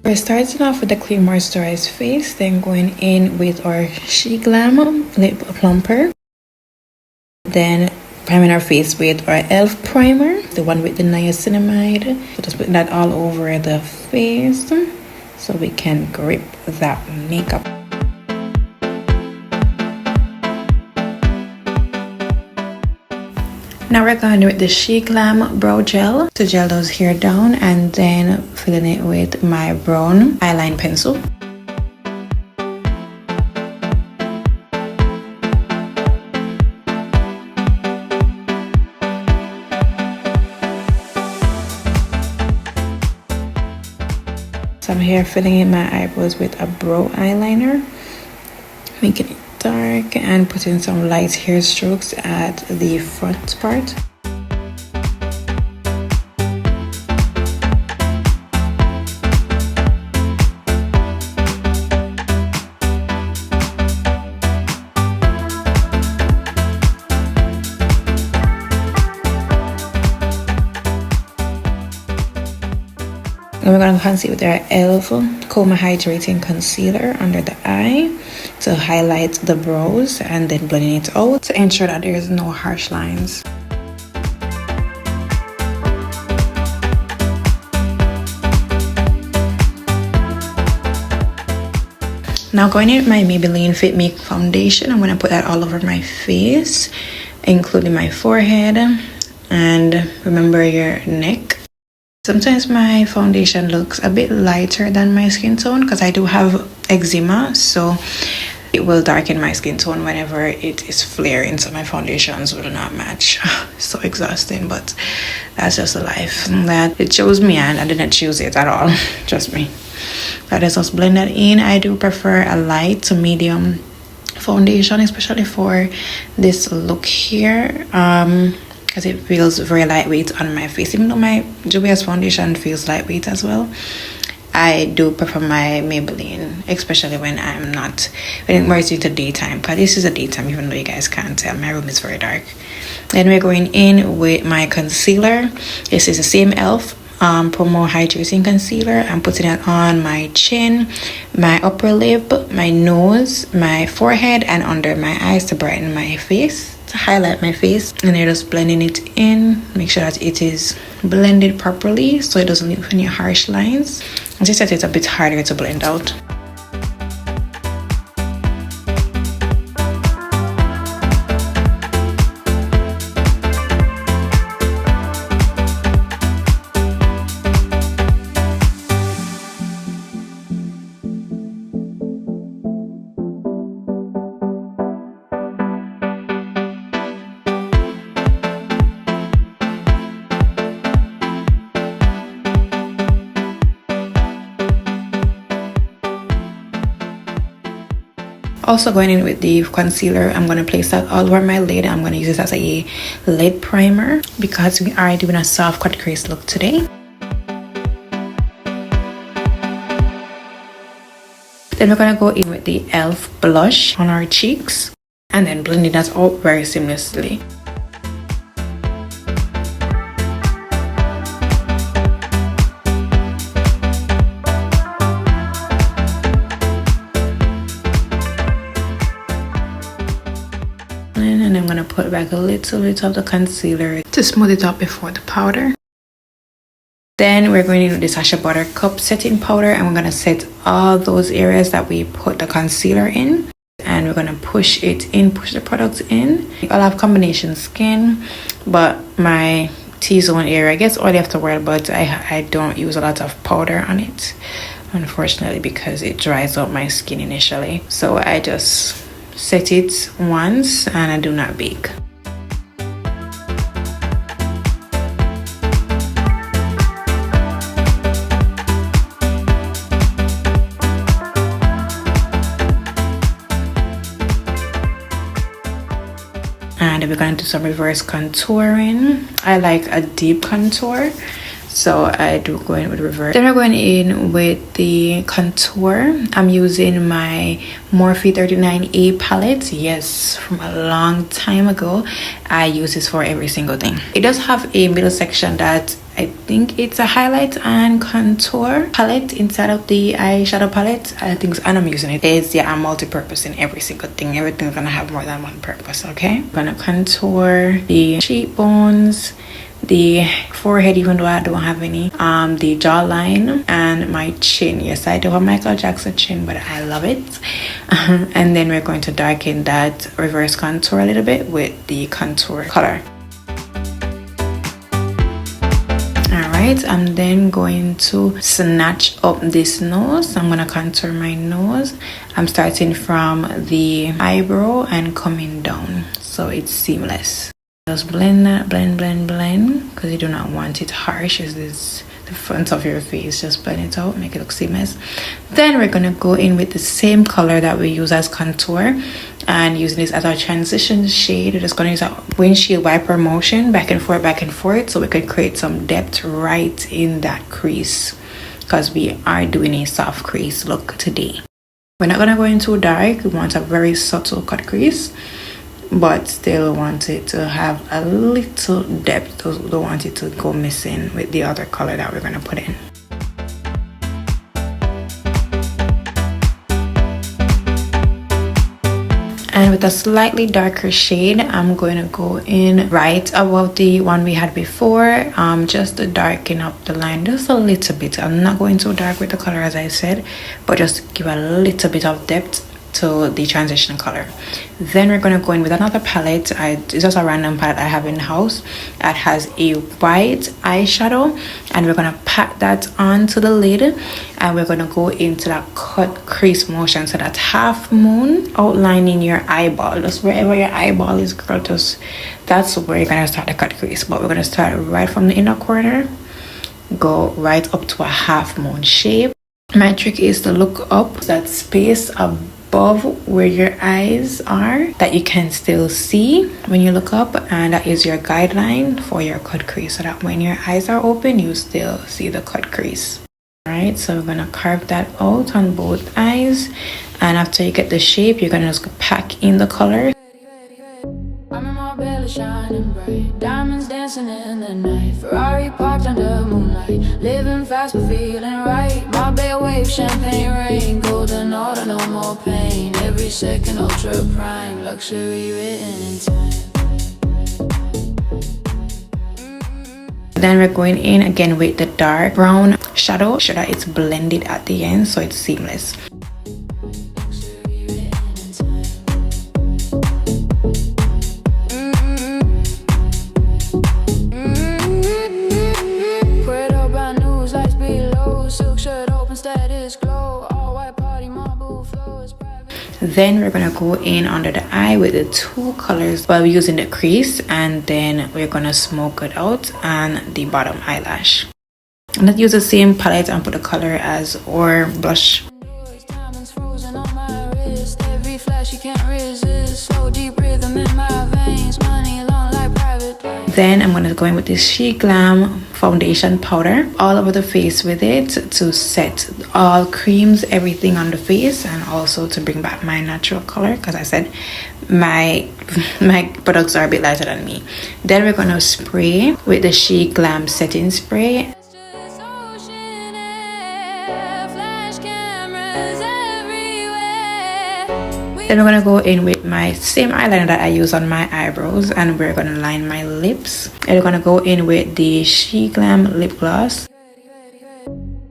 We're starting off with the clean moisturized face, then going in with our Glam lip plumper, then priming our face with our e.l.f. primer, the one with the niacinamide. So just putting that all over the face so we can grip that makeup. Now we're going with the Glam brow gel to gel those hair down, and then filling it with my brown eyeline pencil. So I'm here filling in my eyebrows with a brow eyeliner, making it dark and putting some light hair strokes at the front part. And we're going to conceal with our e.l.f. Coma Hydrating Concealer under the eye to highlight the brows, and then blending it out to ensure that there's no harsh lines. Now going in with my Maybelline Fit Me foundation, I'm going to put that all over my face, including my forehead, and remember your neck. Sometimes my foundation looks a bit lighter than my skin tone because I do have eczema, so it will darken my skin tone whenever it is flaring, so my foundations will not match. So exhausting, but that's just the life that it chose me, and I didn't choose it at all. Trust me. That is just blend that in. I do prefer a light to medium foundation, especially for this look here. Because it feels very lightweight on my face. Even though my Juvia's foundation feels lightweight as well, I do prefer my Maybelline, especially when it wears into daytime. But this is a daytime, even though you guys can't tell. My room is very dark. Then we're going in with my concealer. This is the same e.l.f. Promo Hydrating Concealer. I'm putting it on my chin, my upper lip, my nose, my forehead, and under my eyes to brighten my face, to highlight my face. And then just blending it in. Make sure that it is blended properly so it doesn't leave any harsh lines. As I said, it's a bit harder to blend out. Also going in with the concealer, I'm going to place that all over my lid. I'm going to use this as a lid primer because we are doing a soft cut crease look today. Then we're going to go in with the e.l.f. blush on our cheeks and then blending that out very seamlessly. And I'm going to put back a little bit of the concealer to smooth it out before the powder. Then we're going in with the Sacha Buttercup setting powder, and we're going to set all those areas that we put the concealer in. And we're going to push the product in. I'll have combination skin, but my T-zone area gets oily afterward, but I don't use a lot of powder on it, unfortunately, because it dries out my skin initially. So I just set it once and I do not bake. And we're going to do some reverse contouring. I like a deep contour, so I do go in with reverse. Then we're going in with the contour. I'm using my Morphe 39A palette. Yes, from a long time ago. I use this for every single thing. It does have a middle section that I think it's a highlight and contour palette inside of the eyeshadow palette. I think, and I'm using it. It's, yeah, I'm multi-purpose in every single thing. Everything's gonna have more than one purpose, okay? I'm gonna contour the cheekbones, the forehead, even though I don't have any, the jawline, and my chin. Yes, I do have Michael Jackson chin, but I love it. And then we're going to darken that reverse contour a little bit with the contour color. Alright, I'm then going to snatch up this nose. I'm gonna contour my nose. I'm starting from the eyebrow and coming down, so it's seamless. Just blend that, blend, because you do not want it harsh. This is the front of your face. Just blend it out, make it look seamless. Then we're gonna go in with the same color that we use as contour, and using this as our transition shade. We're just gonna use a windshield wiper motion back and forth, so we can create some depth right in that crease, because we are doing a soft crease look today. We're not gonna go in too dark. We want a very subtle cut crease, but still want it to have a little depth. Don't want it to go missing with the other color that we're going to put in. And with a slightly darker shade, I'm going to go in right above the one we had before, just to darken up the line just a little bit. I'm not going too dark with the color, as I said, but just give a little bit of depth to the transition color. Then we're going to go in with another palette. It's just a random palette I have in the house that has a white eyeshadow, and we're going to pat that onto the lid, and we're going to go into that cut crease motion, so that half moon outlining your eyeball, just wherever your eyeball is, girl, just that's where you're going to start the cut crease. But we're going to start right from the inner corner, go right up to a half moon shape. My trick is to look up that space above where your eyes are, that you can still see when you look up, and that is your guideline for your cut crease, so that when your eyes are open you still see the cut crease. All right, so we're gonna carve that out on both eyes, and after you get the shape, you're gonna just pack in the color. Shining bright, diamonds dancing in the night, Ferrari parked under moonlight, living fast but feeling right. My bed wave, champagne rain, golden order, no more pain. Every second ultra prime, luxury written in time. Then we're going in again with the dark brown shadow, so that it's blended at the end, so it's seamless. Then we're gonna go in under the eye with the two colors while using the crease, and then we're gonna smoke it out on the bottom eyelash. I'm gonna use the same palette and put the color as or blush. Then I'm gonna go in with this Glam foundation powder all over the face with it, to set all creams, everything on the face, and also to bring back my natural color, because I said my products are a bit lighter than me. Then we're gonna spray with the Glam setting spray. Then we're gonna go in with my same eyeliner that I use on my eyebrows, and we're gonna line my lips. And we're gonna go in with the Glam lip gloss.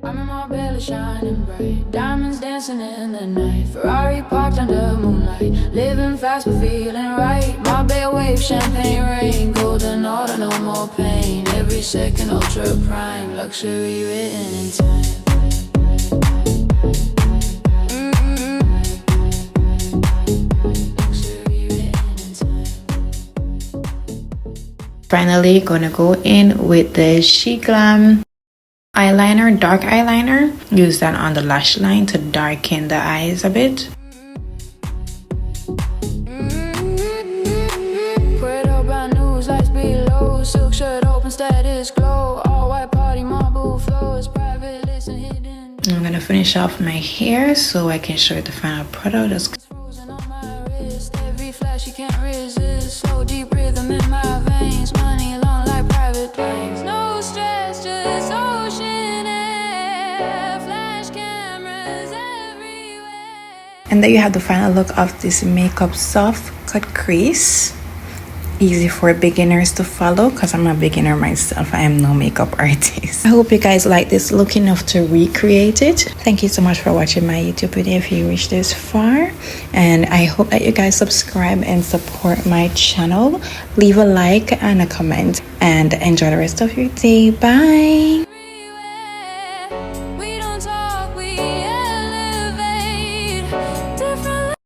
I'm in my belly shining bright, diamonds dancing in the night, Ferrari parked under moonlight, living fast but feeling right. My bed wave, champagne rain, golden order, no more pain. Every second ultra prime, luxury written in time. Finally, gonna go in with the Glam eyeliner, dark eyeliner. Use that on the lash line to darken the eyes a bit. Silk shirt open, status glow, all white party mom. finish off my hair so I can show you the final product. Just every flash you can't resist. Slow deep rhythm in my veins. Money long like private planes. No stress, just ocean air. Flash cameras everywhere. And there you have the final look of this makeup soft cut crease. Easy for beginners to follow because I'm a beginner myself. I am no makeup artist. I hope you guys like this look enough to recreate it. Thank you so much for watching my YouTube video if you reached this far, and I hope that you guys subscribe and support my channel. Leave a like and a comment, and enjoy the rest of your day. Bye.